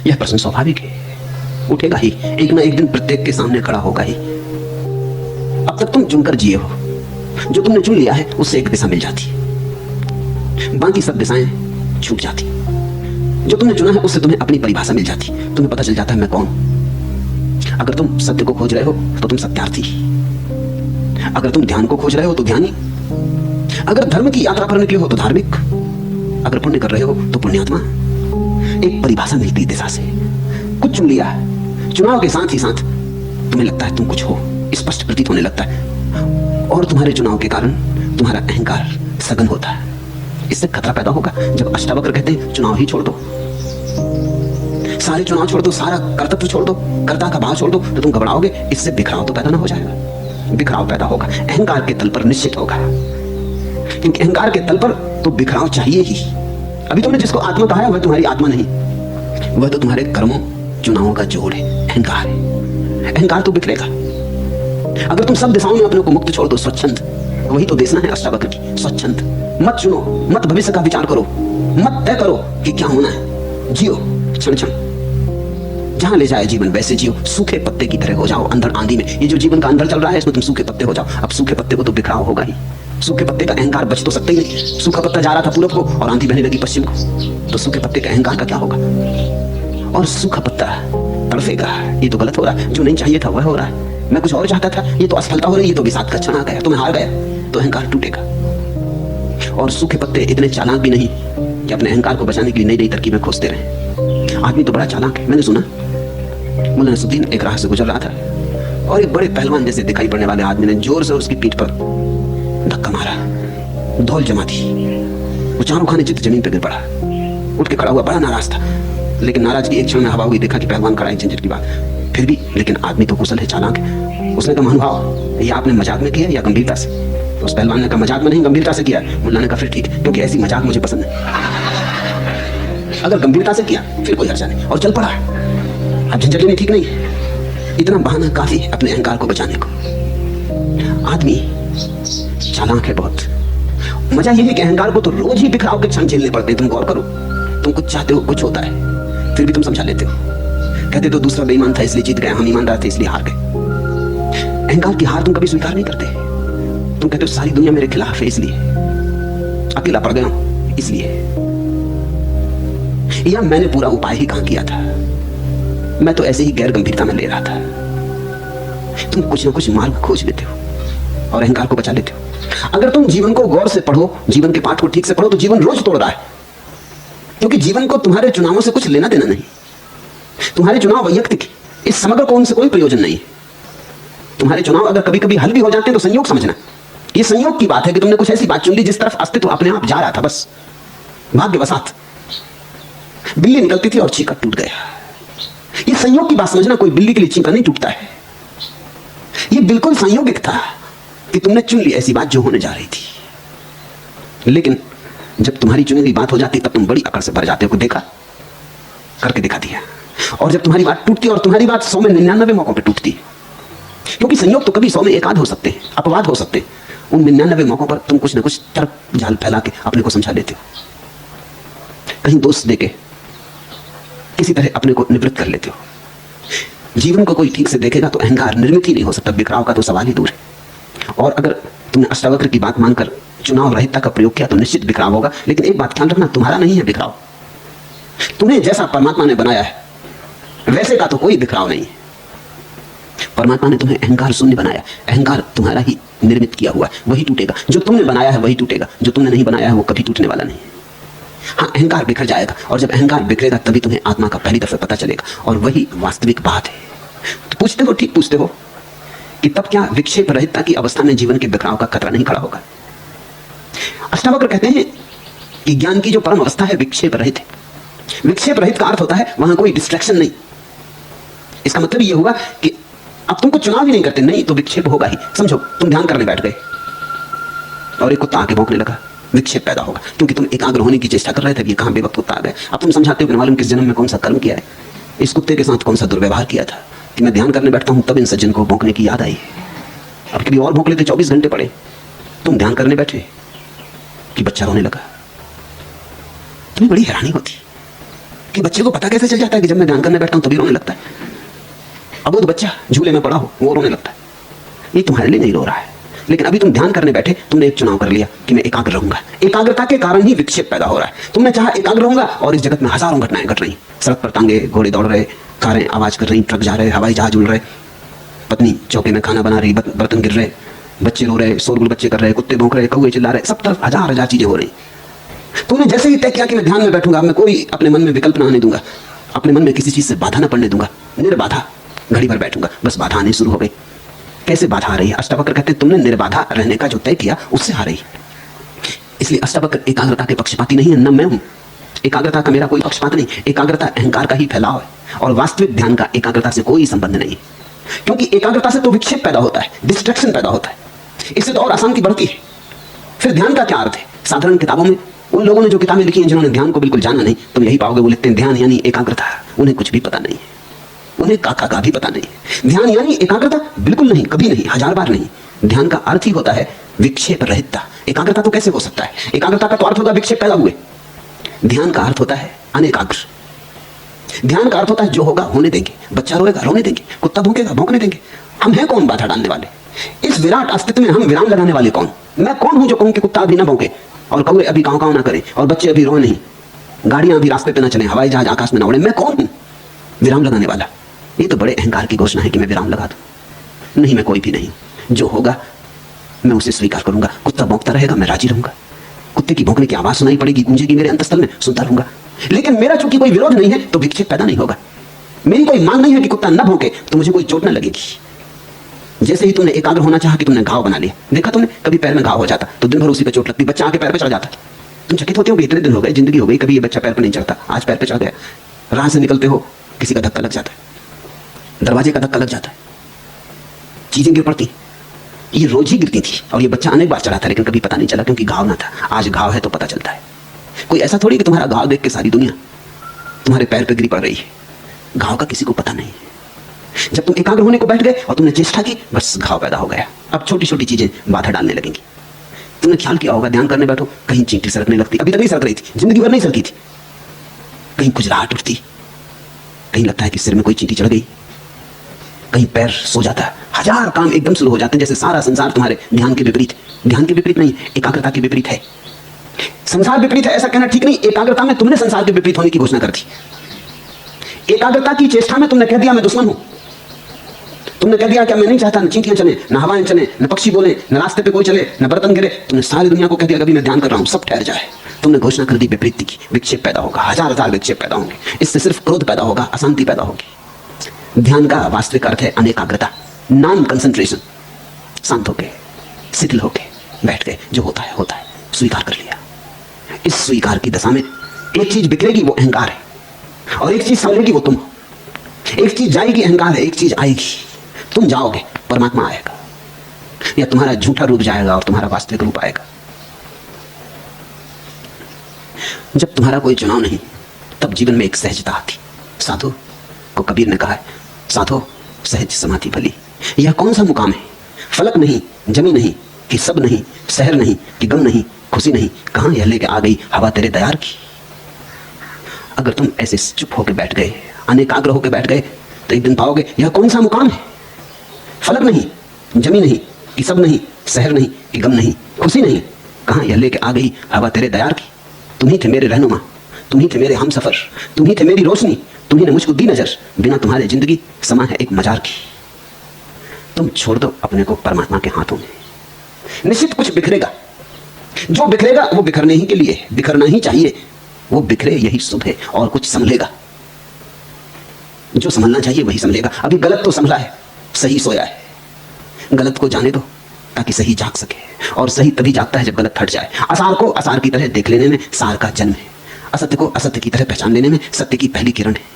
यह प्रश्न स्वाभाविक है, उठेगा ही, एक ना एक दिन प्रत्येक के सामने खड़ा होगा ही। अब तक तुम चुनकर जिए हो, जो तुमने चुन लिया है उससे एक दिशा मिल जाती है, बाकी सब दिशाएं छूट जाती। जो तुमने चुना है उससे तुम्हें अपनी परिभाषा मिल जाती, तुम्हें पता चल जाता है मैं कौन। अगर तुम सत्य को खोज रहे हो तो तुम सत्यार्थी, अगर तुम ध्यान को खोज रहे हो तो ध्यानी, अगर धर्म की यात्रा पर निकले हो तो धार्मिक, अगर पुण्य कर रहे हो तो पुण्यात्मा। एक परिभाषा मिलती दिशा से। कुछ चुन लिया, चुनाव के साथ ही साथ तुम्हें लगता है तुम कुछ हो, स्पष्ट प्रतीत होने लगता है, और तुम्हारे चुनाव के कारण तुम्हारा अहंकार सघन होता है। इससे खतरा पैदा होगा जब अष्टावक्र कहते हैं चुनाव ही छोड़ दो, सारे चुनाव छोड़ दो, सारा कर्तव्य छोड़ दो, कर्ता का भाव छोड़ दो, तो तुम घबराओगे। इससे बिखराव तो पैदा ना हो जाएगा? बिखराव पैदा होगा, अहंकार के तल पर निश्चित होगा, क्योंकि अहंकार के तल पर तो बिखराव चाहिए ही। अभी तुमने जिसको आत्मा कहा है वह तुम्हारी आत्मा नहीं, वह तो तुम्हारे कर्मों चुनावों का जोड़ है, अहंकार है। अहंकार तो बिखरेगा। अगर तुम सब दिशाओं में अपने को मुक्त छोड़ दो, स्वच्छंद, वही तो देशना है अष्टावक्र की, स्वच्छंद। मत चुनो, मत भविष्य का विचार करो, मत तय करो कि क्या होना है, जियो क्षण क्षण, जहां ले जाए जीवन वैसे जियो। सूखे पत्ते की तरह हो जाओ अंधड़ आंधी में। ये जो जीवन का अंधड़ चल रहा है इसमें तुम सूखे पत्ते हो जाओ। अब सूखे पत्ते को तो बिखराव होगा ही, सूखे पत्ते का अहंकार बच तो सकता ही नहीं। सूखा पत्ता जा रहा था पूरब को और आंधी बहने लगी पश्चिम को, तो सूखे पत्ते का अहंकार का क्या होगा? और सूखा पत्ता तड़फेगा, ये तो गलत हो रहा है, जो नहीं चाहिए था वह हो रहा है, मैं कुछ और चाहता था, ये तो असफलता हो रही, ये तो विषाद का क्षण आ गया, तो मैं हार गया, तो अहंकार टूटेगा। और सूखे पत्ते इतने चालाक भी नहीं कि अपने अहंकार को बचाने के लिए नई नई तरकीबें खोजते रहे। आदमी तो बड़ा चालाक है। मैंने सुना मुल्ला नसरुद्दीन एक राह से गुजर रहा था और एक बड़े पहलवान जैसे दिखाई पड़ने वाले आदमी ने जोर से उसकी पीठ पर धक्का मारा, धौल जमा दी, वो चारों खाने चित्त जमीन पर गिर पड़ा। उठ के खड़ा हुआ, बड़ा नाराज था, लेकिन नाराजगी एक क्षण में हवा हुई। देखा कि पहलवान खड़ा है, झंझट की बात, फिर भी, लेकिन आदमी तो कुशल है, चालाक है। उसने कहा महानुभाव, ये आपने मजाक में किया या गंभीरता से? तो उस पहलवान ने कहा मजाक में नहीं, गंभीरता से किया। मुल्ला ने कहा फिर ठीक, क्योंकि ऐसी मजाक मुझे पसंद है। अगर गंभीरता से किया फिर कोई हर्जा नहीं, और चल पड़ा। अब झंझट में ठीक नहीं, इतना बहाना काफी है अपने अहंकार को बचाने को। आदमी चालाक है बहुत। मजा यह है कि अहंकार को तो रोज ही बिखराव के क्षण झेलने पड़ते हैं। तुम गौर करो, तुम कुछ चाहते हो, कुछ होता है, फिर भी तुम समझा लेते हो, कहते तो दूसरा बेईमान था इसलिए जीत गया, हम ईमानदार थे इसलिए हार गए। अहंकार की हार तुम कभी स्वीकार नहीं करते। तुम कहते हो सारी दुनिया मेरे खिलाफ है इसलिए, अकेला पड़ गया हूं इसलिए, या मैंने पूरा उपाय ही कहां किया था, मैं तो ऐसे ही गैर गंभीरता में ले रहा था। तुम कुछ ना कुछ मार्ग खोज लेते हो और अहंकार को बचा लेते हो। अगर तुम जीवन को गौर से पढ़ो, जीवन के पाठ को ठीक से पढ़ो, तो जीवन रोज तोड़ रहा है, क्योंकि जीवन को तुम्हारे चुनावों से कुछ लेना देना नहीं। तुम्हारे चुनाव वैयक्तिक, इस समग्र को उनसे कोई प्रयोजन नहीं है। तुम्हारे चुनाव अगर कभी कभी हल भी हो जाते हैं तो संयोग समझना, ये संयोग की बात है कि तुमने कुछ ऐसी बात चुन ली जिस तरफ अस्तित्व अपने आप जा रहा था, बस भाग्यवशात बिल्ली निकलती थी और चीका टूट गया। ये संयोग की बात समझना, कोई बिल्ली के लिए चीका नहीं टूटता है। ये बिल्कुल संयोगिक था कि तुमने चुन ली ऐसी बात जो होने जा रही थी। लेकिन जब तुम्हारी चुनी हुई बात हो जाती तब तुम बड़ी अकड़ से भर जाते हो, देखा, करके दिखा दिया। और जब तुम्हारी बात टूटती, और तुम्हारी बात 100 में 99 मौकों पर टूटती, क्योंकि संयोग तो कभी 100 में एकाध हो सकते हैं, अपवाद हो सकते हैं, उन 99 मौकों पर तुम कुछ ना कुछ तर्क जाल फैला के अपने को समझा लेते हो, कहीं दोष देके किसी तरह अपने को निवृत्त कर लेते हो। जीवन को कोई ठीक से देखेगा तो अहंकार निर्मित ही नहीं हो सकता, बिखराव का तो सवाल ही दूर है। और अगर तुमने अष्टावक्र की बात मानकर चुनाव रहितता का प्रयोग किया तो निश्चित बिखराव होगा। लेकिन एक बात ख्याल रखना, तुम्हारा नहीं है बिखराव, तुम्हें जैसा परमात्मा ने बनाया है वैसे का तो कोई बिखराव नहीं है। परमात्मा ने तुम्हें अहंकार शून्य बनाया, अहंकार तुम्हारा ही निर्मित किया हुआ है, वही टूटेगा। जो तुमने बनाया है वही टूटेगा, जो तुमने नहीं बनाया है वो कभी टूटने वाला नहीं। हाँ, अहंकार बिखर जाएगा, और जब अहंकार बिखरेगा तभी तुम्हें आत्मा का पहली दफे पता चलेगा, और वही वास्तविक बात है। तो पूछते हो, ठीक पूछते हो, कि तब क्या विक्षेप रहितता की अवस्था में जीवन के बिखराव का खतरा नहीं खड़ा होगा? अष्टावक्र कहते हैं कि ज्ञान की जो परम अवस्था है विक्षेप रहित है। विक्षेप रहित का अर्थ होता है वहां कोई डिस्ट्रैक्शन नहीं। इसका मतलब यह होगा कि अब तुमको चुनाव ही नहीं करते, नहीं तो विक्षेप होगा ही। समझो, तुम ध्यान करने बैठ गए और एक कुत्ता आके भौंकने लगा, विक्षेप पैदा होगा, क्योंकि तुम एकाग्र होने की चेष्टा कर रहे थे, ये कहां बेवक्त कुत्ता आ गया। अब तुम समझाते हो कि मालूम किस जन्म में कौन सा कर्म किया है, इस कुत्ते के साथ कौन सा दुर्व्यवहार किया था कि मैं ध्यान करने बैठता हूं तब इन सज्जन को भौंकने की याद आई। अब कभी और भौंक लेते, 24 घंटे पड़े, तुम ध्यान करने बैठे कि बच्चा रोने लगा। तुम्हें बड़ी हैरानी होती, कि बच्चे को पता कैसे चल जाता है कि जब मैं ध्यान करने बैठता हूं तभी रोने लगता है। अब वो तो बच्चा झूले में पड़ा हो वो रोने लगता है, ये तुम्हारे लिए नहीं रो रहा है। लेकिन अभी तुम ध्यान करने बैठे, तुमने एक चुनाव कर लिया कि मैं एकाग्र रहूंगा। एकाग्रता के कारण ही विक्षेप पैदा हो रहा है। तुमने चाहा एकाग्र रहूंगा और इस जगत में हजारों घटनाएं घट रही, सड़क पर टांगे घोड़े दौड़ रहे, कारें आवाज कर रही, ट्रक जा रहे, हवाई जहाज उड़ रहे, पत्नी चौके में खाना बना रही, बर्तन गिर रहे, बच्चे रो रहे, शोरगुल बच्चे कर रहे, कुत्ते भौंक रहे, कौवे चिल्ला रहे, सब तरफ हजार हजार चीजें हो रही। तुमने जैसे ही तय किया कि मैं ध्यान में बैठूंगा, मैं कोई अपने मन में विकल्प ना आने दूंगा, अपने मन में किसी चीज से बाधा ना पड़ने दूंगा, निर्बाधा घड़ी भर बैठूंगा, बस बाधा आनी शुरू हो गई। कैसे बाधा आ रही है? अष्टावक्र कहते हैं तुमने निर्बाधा रहने का जो तय किया उससे आ रही है। इसलिए अष्टावक्र एकाग्रता के पक्षपाती नहीं है, न मैं हूं। एकाग्रता का मेरा कोई पक्षपात नहीं, एकाग्रता अहंकार का ही फैलाव है और वास्तविक ध्यान का एकाग्रता से कोई संबंध नहीं है। क्योंकि एकाग्रता से तो विक्षेप पैदा होता है, डिस्ट्रैक्शन पैदा होता है, इससे तो और अशांति बढ़ती है। फिर ध्यान का क्या अर्थ है? साधारण किताबों में उन लोगों ने जो किताबें लिखी हैं जिन्होंने ध्यान को बिल्कुल जाना नहीं, तुम यही पाओगे वो लिखते हैं ध्यान यानी एकाग्रता। उन्हें कुछ भी पता नहीं है, उन्हें का भी पता नहीं है। ध्यान यानी एकाग्रता बिल्कुल नहीं, कभी नहीं, हजार बार नहीं। ध्यान का अर्थ ही होता है विक्षेप रहितता। एकाग्रता तो कैसे हो सकता है? एकाग्रता का तो अर्थ होगा विक्षेप पैदा हुए। ध्यान का अर्थ होता है अनेकाग्र। ध्यान का अर्थ होता है जो होगा होने देंगे, बच्चा रोएगा रोने देंगे, कुत्ता भौंकेगा भौंकने देंगे। हम हैं कौन बाधा डालने वाले? इस विराट अस्तित्व में हम विराम लगाने वाले कौन? मैं कौन हूं जो कहूं कि कुत्ता अभी ना भौंके और कौवे अभी कांव कांव ना करें और बच्चे अभी रोए नहीं, गाड़ियां अभी रास्ते पे ना चलें, हवाई जहाज आकाश में ना उड़े? मैं कौन हूं विराम लगाने वाला? ये तो बड़े अहंकार की घोषणा है कि मैं विराम लगा दूं। नहीं, मैं कोई भी नहीं, जो होगा मैं उसे स्वीकार करूंगा। कुत्ता भौंकता रहेगा, मैं राजी रहूंगा। कुत्ते की भौंकने की आवाज सुनाई पड़ेगी, गूंजेगी मेरे अंतस्थल में, सुनता रहूंगा। लेकिन मेरा चूंकि कोई विरोध नहीं है तो विक्षेप पैदा नहीं होगा। मेरी कोई मांग नहीं है कि कुत्ता न भौंके तो मुझे कोई चोट न लगेगी। जैसे ही तुमने एकाग्र होना चाहा कि तुमने घाव बना लिया, देखा तुमने कभी पैर में घाव हो जाता तो दिन भर उसी पे चोट लगती, बच्चा आके पैर पे चढ़ जाता। तुम चकित होते हो कि इतने दिन हो गए, जिंदगी हो गई, कभी ये बच्चा पैर पे नहीं चढ़ता, आज पैर पे चढ़ गया। राह से निकलते हो, किसी का धक्का लग जाता है, दरवाजे का धक्का लग जाता है, चीजें गिर पड़ती। ये रोज ही गिरती थी और ये बच्चा अनेक बार चढ़ा था लेकिन कभी पता नहीं चला क्योंकि घाव ना था। आज घाव है तो पता चलता है। कोई ऐसा थोड़ी कि तुम्हारा घाव देख के सारी दुनिया तुम्हारे पैर पे गिरी पड़ रही है। घाव का किसी को पता नहीं है। जब तुम एकाग्र होने को बैठ गए और तुमने चेष्टा की, बस घाव पैदा हो गया। अब छोटी छोटी चीजें बाधा डालने लगेंगी। तुमने ख्याल किया होगा, ध्यान करने बैठो, कहीं चींटी सरकने लगती, अभी तक नहीं सरक रही थी, जिंदगी भर नहीं सरकी थी, कहीं खुजलाहट उठती, कहीं लगता है कि सिर में कोई चींटी चढ़ गई, कहीं पैर सो जाता है, हजार काम एकदम शुरू हो जाते हैं जैसे सारा संसार तुम्हारे ध्यान के विपरीत। ध्यान के विपरीत नहीं, एकाग्रता के विपरीत है। संसार विपरीत है ऐसा कहना ठीक नहीं। एकाग्रता में तुमने संसार के विपरीत होने की घोषणा कर दी। एकाग्रता की चेष्टा में तुमने कह दिया मैं दुश्मन हूं। तुमने कह दिया कि मैं नहीं चाहता न चींटियां चले, न हवाएं चले, न पक्षी बोले, न रास्ते पे कोई चले, न बर्तन गिरे। तुमने सारी दुनिया को कह दिया कभी मैं ध्यान कर रहा हूं, सब ठहर जाए। तुमने घोषणा कर दी विपरीत की। विक्षेप पैदा होगा, हजार हजार विक्षेप पैदा होंगे। इससे सिर्फ क्रोध पैदा होगा, अशांति पैदा होगी। ध्यान का वास्तविक अर्थ है अनेकाग्रता, नॉन कंसंट्रेशन। शांत होके, शिथिल होके बैठ गए, जो होता है होता है, स्वीकार कर लिया। इस स्वीकार की दशा में एक चीज बिखरेगी, वो अहंकार है, और एक चीज संभलेगी, वो तुम हो। एक चीज जाएगी, अहंकार है, एक चीज आएगी, तुम जाओगे, परमात्मा आएगा, या तुम्हारा झूठा रूप जाएगा और तुम्हारा वास्तविक रूप आएगा। जब तुम्हारा कोई चुनाव नहीं, तब जीवन में एक सहजता आती। साधु को कबीर ने कहा है, साधो सहज समाधि भली। यह कौन सा मुकाम है? फलक नहीं, जमी नहीं, कि सब नहीं, शहर नहीं, कि गम नहीं, खुशी नहीं, कहां यह लेके आ गई हवा तेरे दयार की। अगर तुम ऐसे चुप होकर बैठ गए, अनेकाग्र होकर बैठ गए, तो एक दिन पाओगे यह कौन सा मुकाम है? फलक नहीं, जमी नहीं, कि सब नहीं, शहर नहीं, कि गम नहीं, खुशी नहीं, कहां यह लेके आ गई हवा तेरे दयार की। तुम ही थे मेरे रहनुमा, तुम ही थे मेरे हमसफर, तुम ही थे मेरी रोशनी, तुम ही ने मुझको दी नजर। बिना तुम्हारे जिंदगी समा है एक मजार की। तुम छोड़ दो अपने को परमात्मा के हाथों में। निश्चित कुछ बिखरेगा, जो बिखरेगा वो बिखरने ही के लिए, बिखरना ही चाहिए। वो बिखरे यही शुभ है, और कुछ संभलेगा। जो संभलना चाहिए वही संभलेगा। अभी गलत तो संभला है, सही सोया है। गलत को जाने दो ताकि सही जाग सके, और सही तभी जागता है जब गलत हट जाए। असार को असार की तरह देख लेने में सार का जन्म है। असत्य को असत्य की तरह पहचान लेने में सत्य की पहली किरण है।